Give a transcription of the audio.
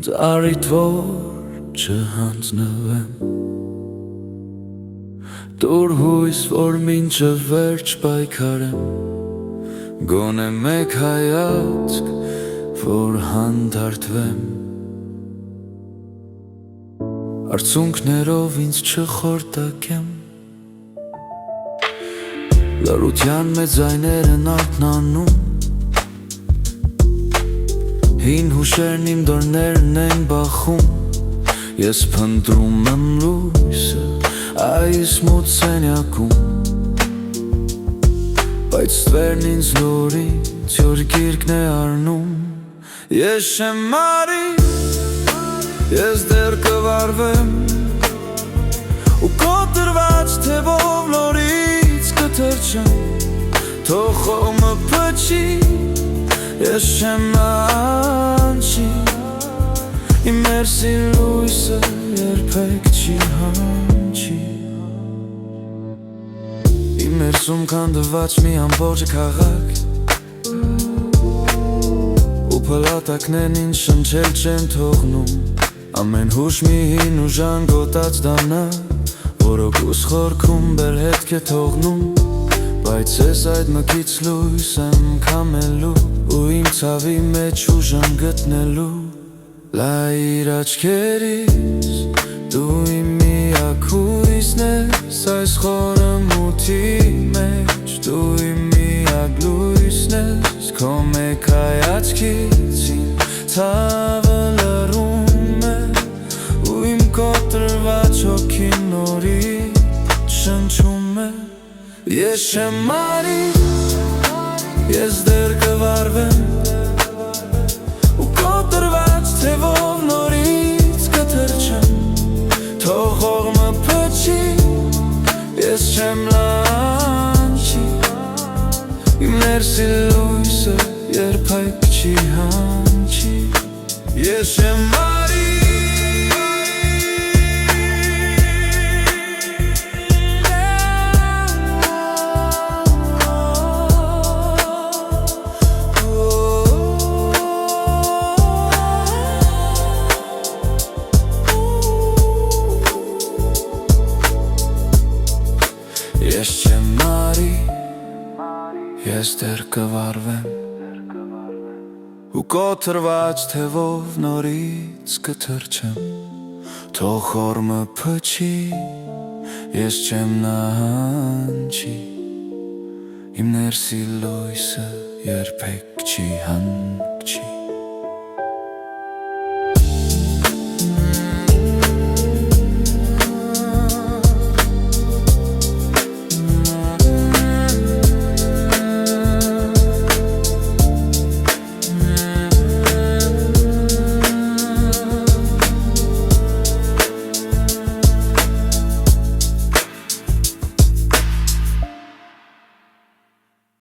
Արիդ որ չհանձնվեմ Դուր հույս որ մինչև վերջ պայքարեմ Գոնե մեկ հայացք որ հանդարտվեմ Արցունքներով ինձ չխորտակեմ Լռության մեջ ձայներն արթնանում Հին հուշերն իմ դռներն են բախում Ես փնտրում եմ լույսը այս մութ սենյակում Բայց ստվերն ինձ նորից յուր գիրկն է առնում Ես չեմ մարի, ես դեռ կվարվեմ Ու կոտրված թևով նորից կթրջեմ Թող խոմը փչի Ես չեմ անչի Իմ ներսի լույսը երբեք չի հանչի Իմ ներսում քանդված մի ամբողջ քաղաք Ու փլատակներն ինձ շնչել չեն թողնում Ամեն հուշ մի հին ու ժանգոտած դանա Որոգուս խորքում բերհետք է թողնում Բայց ես այդ մկից լույս եմ կամելու Ու իմ ցավի մեջ ուժան գտնելու Լայր աչքերից դու իմ միակ հույսն ես Այս խորը մութի մեջ դու իմ միակ լույսն ես Քո մեկ հայացքից իմ ցավը լռում է Ու իմ կոտրված հոգին նորից շնչում է Ես չեմ մարի, ես դեռ կվարվեմ Ու կոտրված թևով նորից կթրջեմ Թող հողմը փչի, ես չեմ լանչի Իմ ներսի լույսը երբեք չի հանչի Ես չեմ մարի Ես չեմ մարի, ես դեռ կվարվեմ Ու կոտրված թևով նորից կթրջեմ Թող խորմը փչի, ես չեմ նահանջի Իմ ներսի լույսը երբեք չի հանգչի